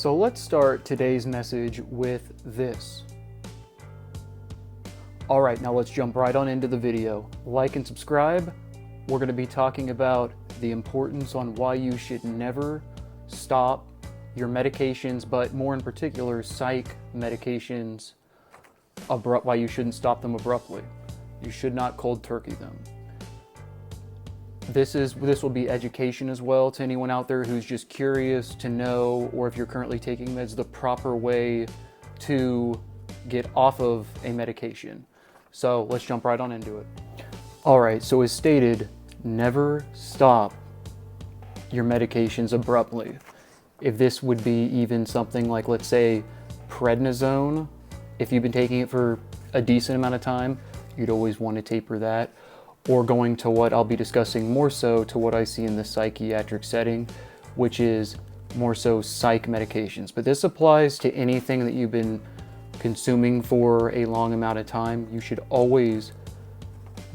So let's start today's message with this. All right, now let's jump right on into the video. Like and subscribe. We're going to be talking about the importance on why you should never stop your medications, but more in particular, psych medications, why you shouldn't stop them abruptly. You should not cold turkey them. This will be education as well to anyone out there who's just curious to know, or if you're currently taking meds, the proper way to get off of a medication. So let's jump right on into it. All right, so as stated, never stop your medications abruptly. If this would be even something like, let's say, prednisone, if you've been taking it for a decent amount of time, you'd always want to taper that. Or going to what I'll be discussing more so to what I see in the psychiatric setting, which is more so psych medications. But this applies to anything that you've been consuming for a long amount of time. You should always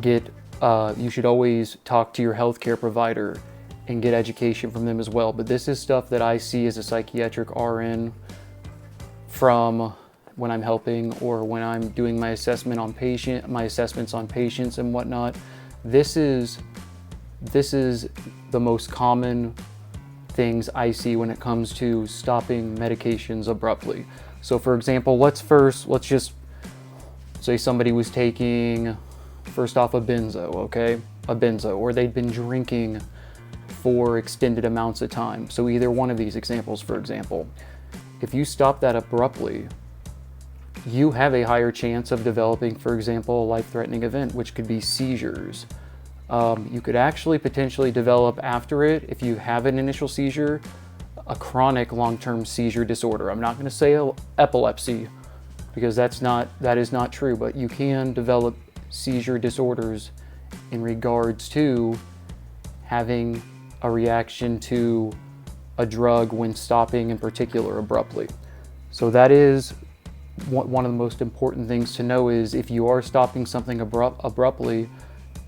talk to your healthcare provider and get education from them as well. But this is stuff that I see as a psychiatric RN from when I'm helping or when I'm doing my assessments on patients and whatnot. This is the most common things I see when it comes to stopping medications abruptly. So for example, let's just say somebody was taking, first off, a benzo, okay? A benzo, or they'd been drinking for extended amounts of time. So either one of these examples, for example, if you stop that abruptly, you have a higher chance of developing, for example, a life-threatening event, which could be seizures. You could actually potentially develop after it, if you have an initial seizure, a chronic long-term seizure disorder. I'm not going to say epilepsy, because that is not true, but you can develop seizure disorders in regards to having a reaction to a drug when stopping in particular abruptly. So that is one of the most important things to know, is if you are stopping something abruptly,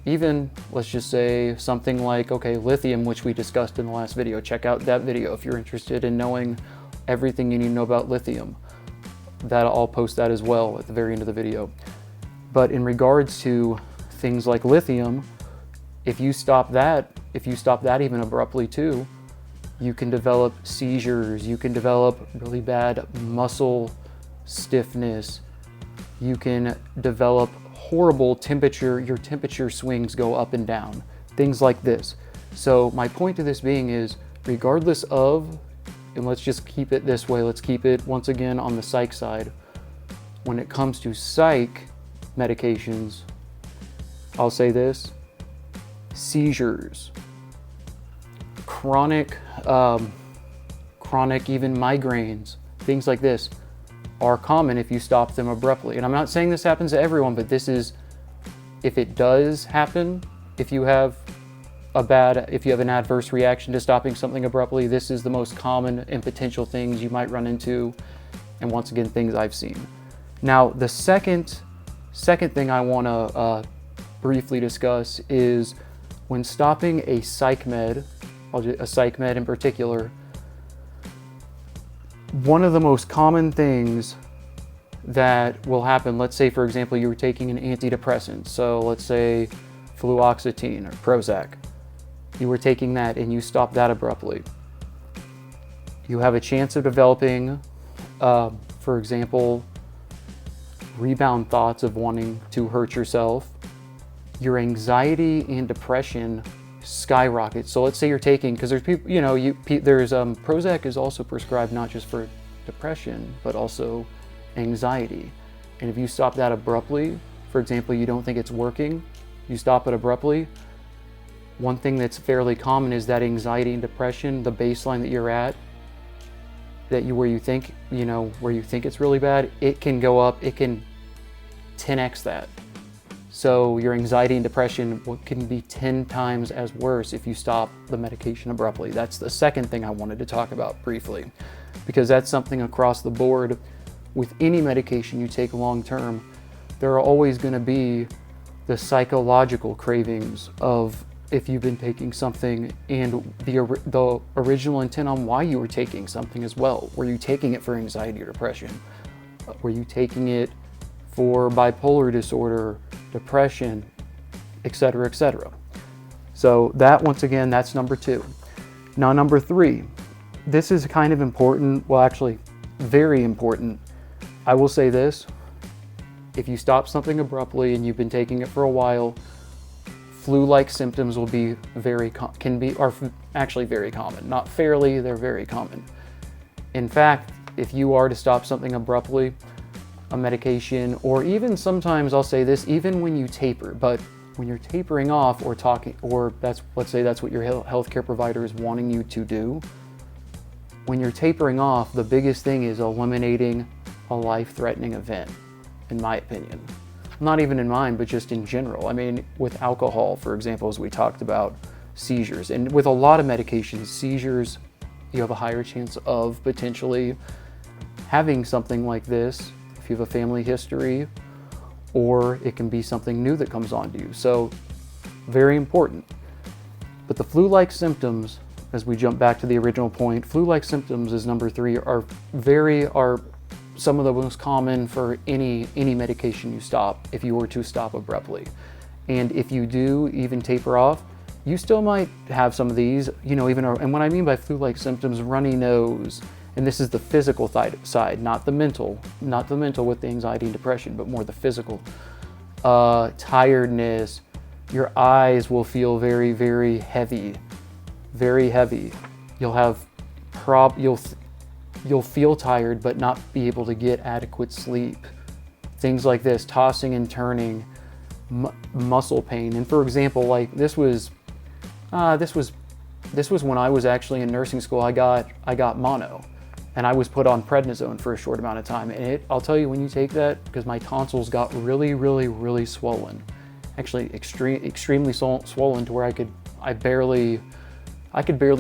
even let's just say something like, okay, lithium, which we discussed in the last video. Check out that video if you're interested in knowing everything you need to know about lithium. I'll post that as well at the very end of the video. But in regards to things like lithium, if you stop that even abruptly too, you can develop seizures, you can develop really bad muscle stiffness, you can develop horrible your temperature swings go up and down, things like this. So my point to this being is, regardless of, and let's just keep it this way, let's keep it once again on the psych side. When it comes to psych medications, I'll say this: seizures, chronic even migraines, things like this are common if you stop them abruptly. And I'm not saying this happens to everyone, but this is, if it does happen, if you have an adverse reaction to stopping something abruptly, this is the most common and potential things you might run into, and once again, things I've seen. Now, the second thing I want to briefly discuss is when stopping a psych med in particular. One of the most common things that will happen, let's say, for example, you were taking an antidepressant, so let's say fluoxetine or Prozac. You were taking that and you stop that abruptly. You have a chance of developing, for example, rebound thoughts of wanting to hurt yourself. Your anxiety and depression skyrockets. So let's say you're taking, because there's people, Prozac is also prescribed not just for depression, but also anxiety. And if you stop that abruptly, for example, you don't think it's working, you stop it abruptly, one thing that's fairly common is that anxiety and depression, the baseline that you're at, where you think it's really bad, it can go up, it can 10x that. So your anxiety and depression can be 10 times as worse if you stop the medication abruptly. That's the second thing I wanted to talk about briefly, because that's something across the board with any medication you take long term. There are always going to be the psychological cravings of if you've been taking something and the original intent on why you were taking something as well. Were you taking it for anxiety or depression? Were you taking it for bipolar disorder, depression, etc., etc.? So that, once again, that's number 2. Now, number 3, this is kind of important. Well, actually, very important. I will say this: if you stop something abruptly and you've been taking it for a while, flu-like symptoms will be very common. Not fairly, they're very common. In fact, if you are to stop something abruptly, a medication, or even sometimes, I'll say this, even when you taper, but when you're tapering off or talking, or let's say that's what your healthcare provider is wanting you to do. When you're tapering off, the biggest thing is eliminating a life-threatening event, in my opinion. Not even in mine, but just in general. I mean, with alcohol, for example, as we talked about, seizures, and with a lot of medications, seizures, you have a higher chance of potentially having something like this if you have a family history, or it can be something new that comes onto you. So, very important. But the flu-like symptoms, as we jump back to the original point, flu-like symptoms is number 3, are some of the most common for any medication you stop, if you were to stop abruptly. And if you do even taper off, you still might have some of these, and what I mean by flu-like symptoms, runny nose, and this is the physical side, not the mental with the anxiety and depression, but more the physical. Tiredness, your eyes will feel very, very heavy, very heavy. You'll feel tired but not be able to get adequate sleep. Things like this, tossing and turning, muscle pain. And for example, like this was when I was actually in nursing school. I got mono, and I was put on prednisone for a short amount of time. And I'll tell you, when you take that, because my tonsils got really, really, really swollen, actually extremely swollen to where I could barely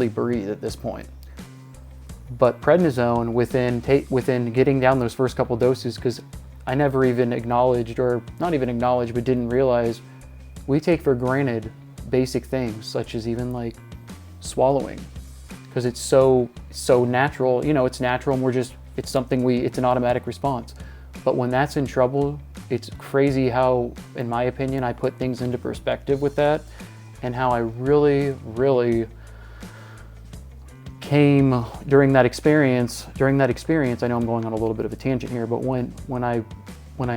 breathe at this point. But prednisone, within getting down those first couple doses, because I never even acknowledged, or not even acknowledged, but didn't realize, we take for granted basic things such as even like swallowing, because it's so natural. It's natural, and it's an automatic response. But when that's in trouble, it's crazy how, in my opinion, I put things into perspective with that, and how I really, really came during that experience. I know I'm going on a little bit of a tangent here, but when I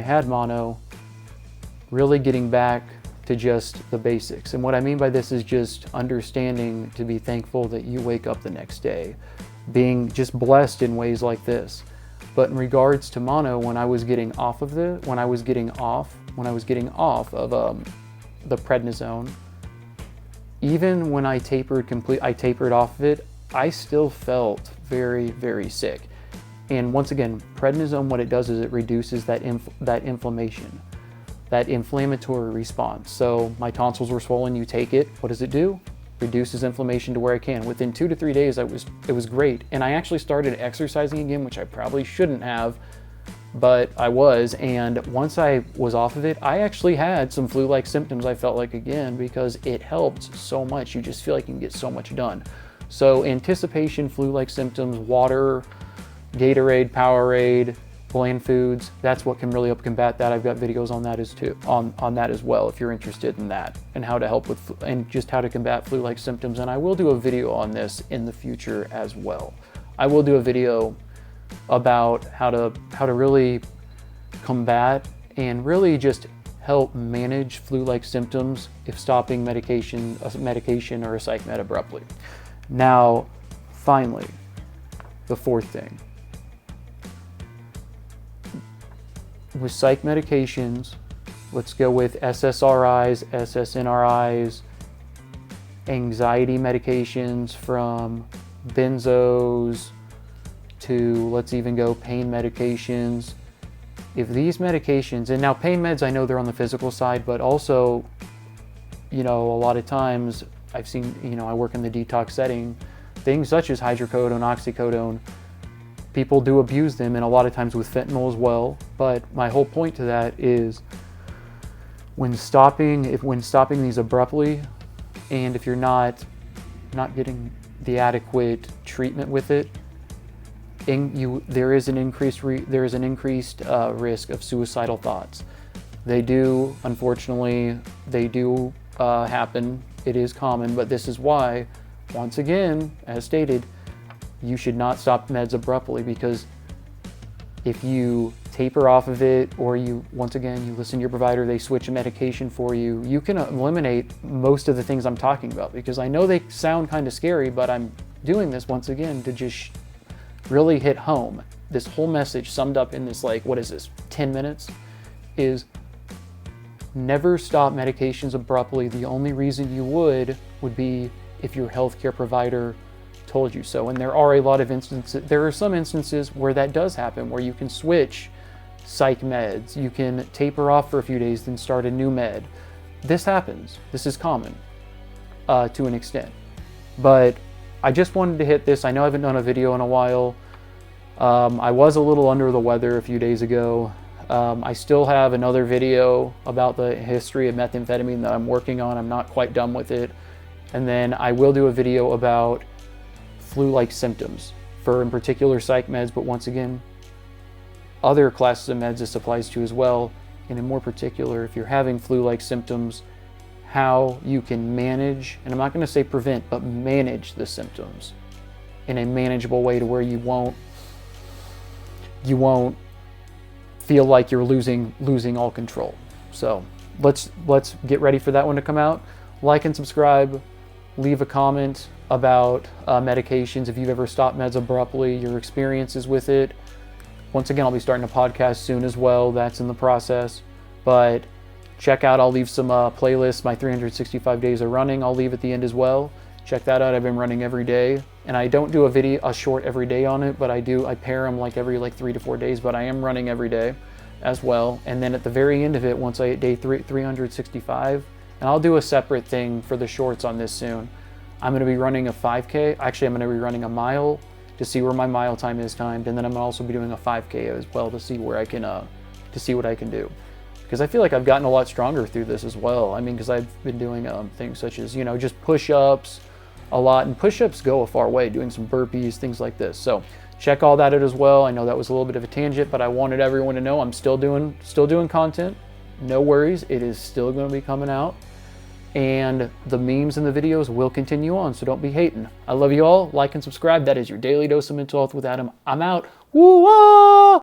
had mono, really getting back to just the basics. And what I mean by this is just understanding to be thankful that you wake up the next day, being just blessed in ways like this. But in regards to mono, when I was getting off of the prednisone, even when I tapered off of it, I still felt very, very sick. And once again, prednisone, what it does is it reduces that inflammation, that inflammatory response. So my tonsils were swollen, you take it, what does it do? Reduces inflammation to where I can. Within 2 to 3 days, it was great. And I actually started exercising again, which I probably shouldn't have, but I was. And once I was off of it, I actually had some flu-like symptoms, I felt like, again, because it helped so much. You just feel like you can get so much done. So anticipation, flu-like symptoms, water, Gatorade, Powerade, bland foods, that's what can really help combat that. I've got videos on that on that as well, if you're interested in that, and how to help with, and just how to combat flu-like symptoms. And I will do a video on this in the future as well. I will do a video about how to really combat and really just help manage flu-like symptoms if stopping a medication or a psych med abruptly. Now, finally, the 4th thing. With psych medications, let's go with SSRIs, SSNRIs, anxiety medications from Benzos to, let's even go, pain medications. If these medications, and now pain meds, I know they're on the physical side, but also, a lot of times I've seen, I work in the detox setting, things such as hydrocodone, oxycodone, people do abuse them, and a lot of times with fentanyl as well. But my whole point to that is when stopping these abruptly, And if you're not getting the adequate treatment with it, there is an increased risk of suicidal thoughts. They do, unfortunately, happen. It is common, but this is why, once again, as stated, you should not stop meds abruptly, because if you taper off of it, or you listen to your provider, they switch a medication for you, you can eliminate most of the things I'm talking about. Because I know they sound kind of scary, but I'm doing this once again to just really hit home. This whole message summed up in this, 10 minutes, is never stop medications abruptly. The only reason you would be if your healthcare provider told you so. And there are some instances where that does happen, where you can switch psych meds, you can taper off for a few days, then start a new med. This happens. This is common to an extent. But I just wanted to hit this. I know I haven't done a video in a while. I was a little under the weather a few days ago. I still have another video about the history of methamphetamine that I'm working on. I'm not quite done with it. And then I will do a video about flu-like symptoms for, in particular, psych meds, but once again, other classes of meds this applies to as well. And in more particular, if you're having flu-like symptoms, how you can manage, and I'm not going to say prevent, but manage the symptoms in a manageable way to where you won't feel like you're losing all control. So let's get ready for that one to come out. Like and subscribe. Leave a comment about medications, if you've ever stopped meds abruptly, your experiences with it. Once again, I'll be starting a podcast soon as well. That's in the process. But check out, I'll leave some playlists. My 365 days of running, I'll leave at the end as well. Check that out. I've been running every day. And I don't do a short every day on it, but I pair them every 3 to 4 days, but I am running every day as well. And then at the very end of it, once I hit day 365, and I'll do a separate thing for the shorts on this soon. I'm going to be running a 5K. Actually, I'm going to be running a mile to see where my mile time is timed, and then I'm going to also be doing a 5K as well to see where I can, to see what I can do. Because I feel like I've gotten a lot stronger through this as well. I mean, because I've been doing things such as, just push-ups a lot, and push-ups go a far way, doing some burpees, things like this. So check all that out as well. I know that was a little bit of a tangent, but I wanted everyone to know I'm still doing content. No worries, it is still going to be coming out. And the memes and the videos will continue on, so don't be hating. I love you all. Like and subscribe. That is your daily dose of mental health with Adam. I'm out. Woo-ah!